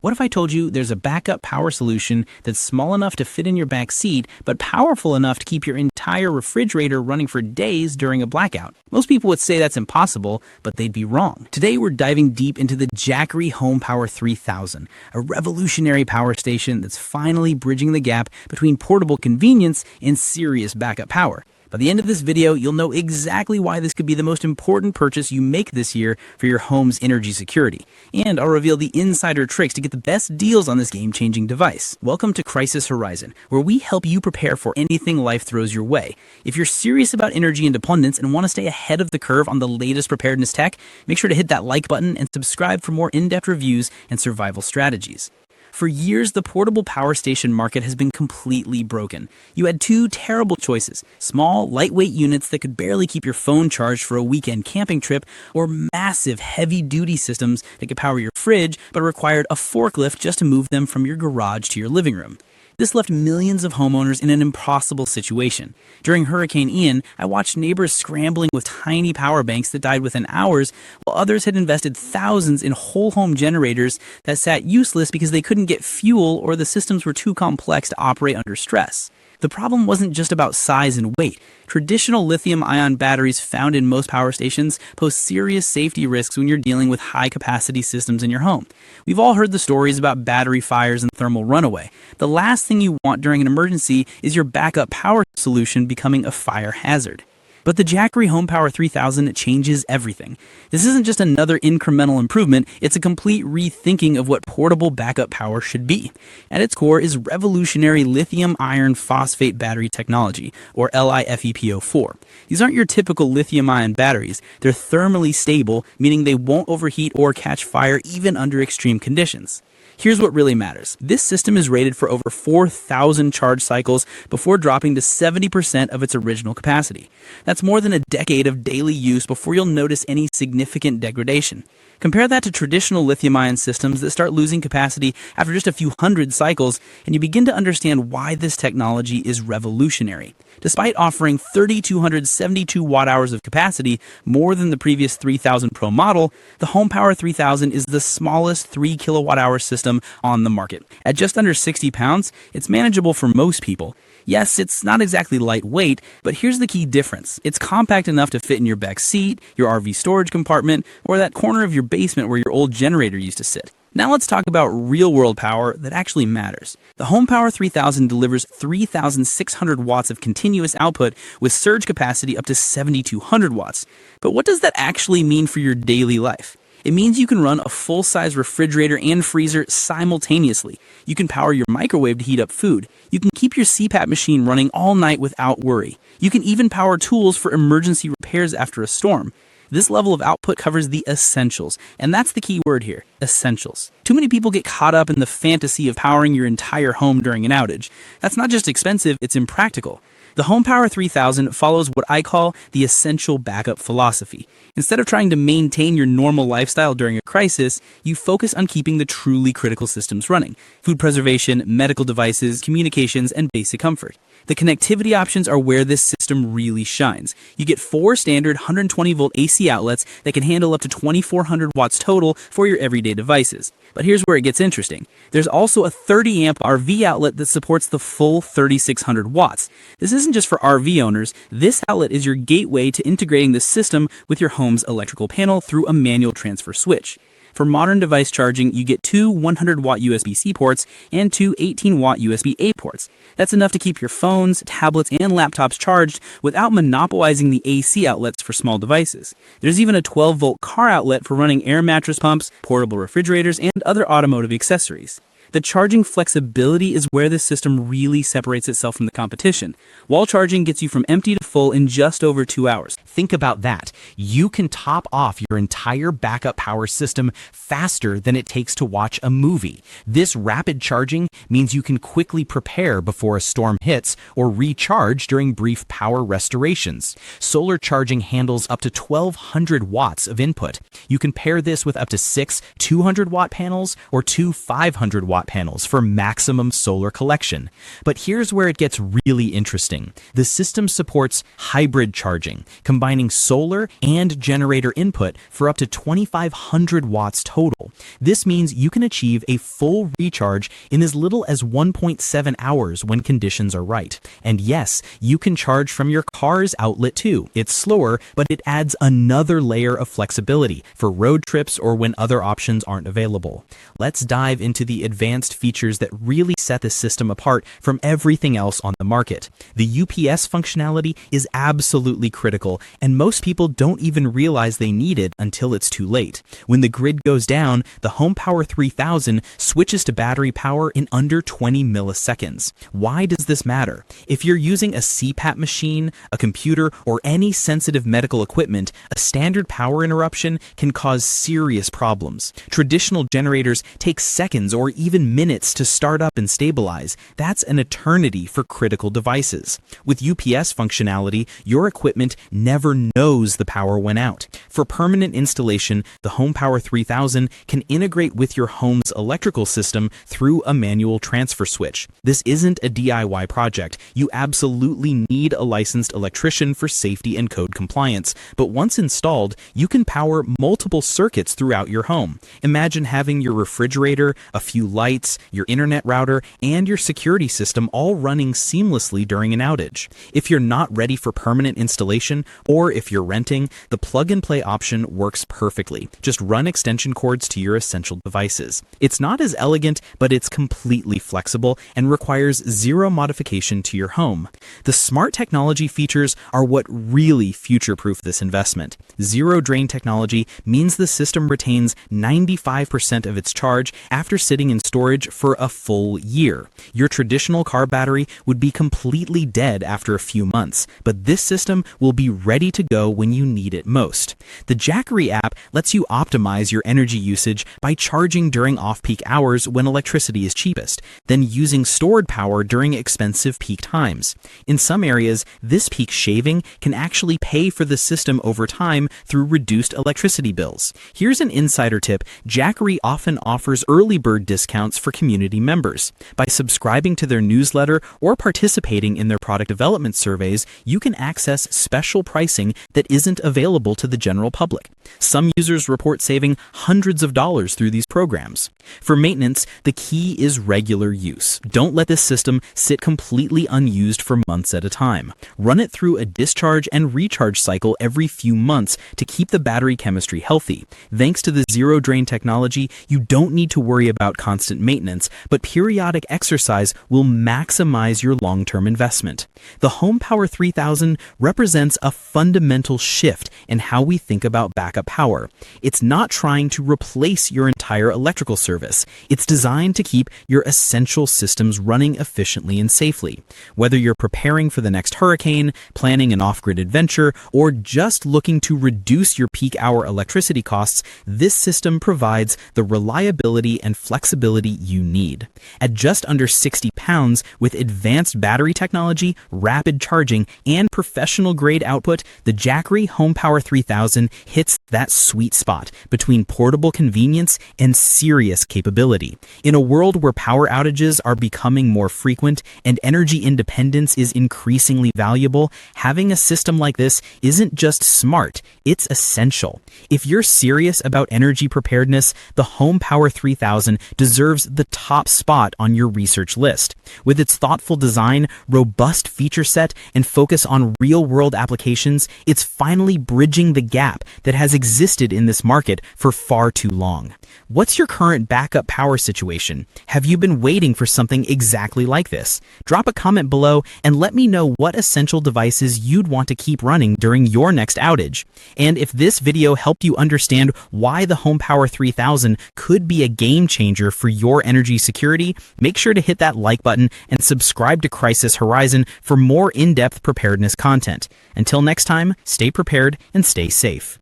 What if I told you there's a backup power solution that's small enough to fit in your back seat, but powerful enough to keep your entire refrigerator running for days during a blackout? Most people would say that's impossible, but they'd be wrong. Today we're diving deep into the Jackery Home Power 3000, a revolutionary power station that's finally bridging the gap between portable convenience and serious backup power. By the end of this video, you'll know exactly why this could be the most important purchase you make this year for your home's energy security. And I'll reveal the insider tricks to get the best deals on this game-changing device. Welcome to Crisis Horizon, where we help you prepare for anything life throws your way. If you're serious about energy independence and want to stay ahead of the curve on the latest preparedness tech, make sure to hit that like button and subscribe for more in-depth reviews and survival strategies. For years, the portable power station market has been completely broken. You had two terrible choices: small, lightweight units that could barely keep your phone charged for a weekend camping trip, or massive, heavy-duty systems that could power your fridge but required a forklift just to move them from your garage to your living room. This left millions of homeowners in an impossible situation. During Hurricane Ian, I watched neighbors scrambling with tiny power banks that died within hours, while others had invested thousands in whole home generators that sat useless because they couldn't get fuel or the systems were too complex to operate under stress. The problem wasn't just about size and weight. Traditional lithium-ion batteries found in most power stations pose serious safety risks when you're dealing with high-capacity systems in your home. We've all heard the stories about battery fires and thermal runaway. The last thing you want during an emergency is your backup power solution becoming a fire hazard. But the Jackery Home Power 3000 changes everything. This isn't just another incremental improvement, it's a complete rethinking of what portable backup power should be. At its core is revolutionary lithium iron phosphate battery technology, or LiFePO4. These aren't your typical lithium-ion batteries. They're thermally stable, meaning they won't overheat or catch fire even under extreme conditions. Here's what really matters. This system is rated for over 4,000 charge cycles before dropping to 70% of its original capacity. That's more than a decade of daily use before you'll notice any significant degradation. Compare that to traditional lithium-ion systems that start losing capacity after just a few hundred cycles, and you begin to understand why this technology is revolutionary. Despite offering 3,272 watt-hours of capacity, more than the previous 3000 Pro model, the Home Power 3000 is the smallest 3 kilowatt-hour system on the market. At just under 60 pounds, it's manageable for most people. Yes, it's not exactly lightweight, but here's the key difference. It's compact enough to fit in your back seat, your RV storage compartment, or that corner of your basement where your old generator used to sit. Now let's talk about real-world power that actually matters. The Home Power 3000 delivers 3,600 watts of continuous output with surge capacity up to 7,200 watts. But what does that actually mean for your daily life? It means you can run a full-size refrigerator and freezer simultaneously. You can power your microwave to heat up food. You can keep your CPAP machine running all night without worry. You can even power tools for emergency repairs after a storm. This level of output covers the essentials, and that's the key word here, essentials. Too many people get caught up in the fantasy of powering your entire home during an outage. That's not just expensive, it's impractical. The Home Power 3000 follows what I call the essential backup philosophy. Instead of trying to maintain your normal lifestyle during a crisis, you focus on keeping the truly critical systems running: food preservation, medical devices, communications, and basic comfort. The connectivity options are where this system really shines. You get 4 standard 120-volt AC outlets that can handle up to 2,400 watts total for your everyday devices. But here's where it gets interesting. There's also a 30-amp RV outlet that supports the full 3,600 watts. This isn't just for RV owners. This outlet is your gateway to integrating the system with your home's electrical panel through a manual transfer switch. For modern device charging, you get 2 100-watt USB-C ports and 2 18-watt USB-A ports. That's enough to keep your phones, tablets, and laptops charged without monopolizing the AC outlets for small devices. There's even a 12-volt car outlet for running air mattress pumps, portable refrigerators, and other automotive accessories. The charging flexibility is where this system really separates itself from the competition. Wall charging gets you from empty to full in just over 2 hours. Think about that. You can top off your entire backup power system faster than it takes to watch a movie. This rapid charging means you can quickly prepare before a storm hits or recharge during brief power restorations. Solar charging handles up to 1,200 watts of input. You can pair this with up to 6 200-watt panels or 2 500-watt rooftop panels for maximum solar collection. But here's where it gets really interesting. The system supports hybrid charging, combining solar and generator input for up to 2,500 watts total. This means you can achieve a full recharge in as little as 1.7 hours when conditions are right. And yes, you can charge from your car's outlet too. It's slower, but it adds another layer of flexibility for road trips or when other options aren't available. Let's dive into the advanced features that really set the system apart from everything else on the market. The UPS functionality is absolutely critical, and most people don't even realize they need it until it's too late. When the grid goes down, the Home Power 3000 switches to battery power in under 20 milliseconds. Why does this matter? If you're using a CPAP machine, a computer, or any sensitive medical equipment, a standard power interruption can cause serious problems. Traditional generators take seconds or even minutes to start up and stabilize. That's an eternity for critical devices. With UPS functionality, your equipment never knows the power went out. For permanent installation, the Home Power 3000 can integrate with your home's electrical system through a manual transfer switch. This isn't a DIY project. You absolutely need a licensed electrician for safety and code compliance. But once installed, you can power multiple circuits throughout your home. Imagine having your refrigerator, a few lights, your internet router, and your security system all running seamlessly during an outage. If you're not ready for permanent installation, or if you're renting, the plug-and-play option works perfectly. Just run extension cords to your essential devices. It's not as elegant, but it's completely flexible and requires zero modification to your home. The smart technology features are what really future-proof this investment. Zero drain technology means the system retains 95% of its charge after sitting in storage for a full year. Your traditional car battery would be completely dead after a few months, but this system will be ready to go when you need it most. The Jackery app lets you optimize your energy usage by charging during off-peak hours when electricity is cheapest, then using stored power during expensive peak times. In some areas, this peak shaving can actually pay for the system over time through reduced electricity bills. Here's an insider tip: Jackery often offers early bird discounts for community members. By subscribing to their newsletter or participating in their product development surveys, you can access special pricing that isn't available to the general public. Some users report saving hundreds of dollars through these programs. For maintenance, the key is regular use. Don't let this system sit completely unused for months at a time. Run it through a discharge and recharge cycle every few months to keep the battery chemistry healthy. Thanks to the zero drain technology, you don't need to worry about constant maintenance, but periodic exercise will maximize your long-term investment. The Home Power 3000 represents a fundamental shift in how we think about backup power. It's not trying to replace your entire electrical service. It's designed to keep your essential systems running efficiently and safely. Whether you're preparing for the next hurricane, planning an off-grid adventure, or just looking to reduce your peak hour electricity costs, this system provides the reliability and flexibility you need. At just under 60 pounds, with advanced battery technology, rapid charging, and professional-grade output, the Jackery Home Power 3000 hits that sweet spot between portable convenience and serious capability. In a world where power outages are becoming more frequent and energy independence is increasingly valuable, having a system like this isn't just smart, it's essential. If you're serious about energy preparedness, the Home Power 3000 deserves the top spot on your research list. With its thoughtful design, robust feature set, and focus on real-world applications, it's finally bridging the gap that has existed in this market for far too long. What's your current backup power situation? Have you been waiting for something exactly like this? Drop a comment below and let me know what essential devices you'd want to keep running during your next outage. And if this video helped you understand why the Home Power 3000 could be a game changer for your energy security, make sure to hit that like button and subscribe to Crisis Horizon for more in-depth preparedness content. Until next time, stay prepared and stay safe.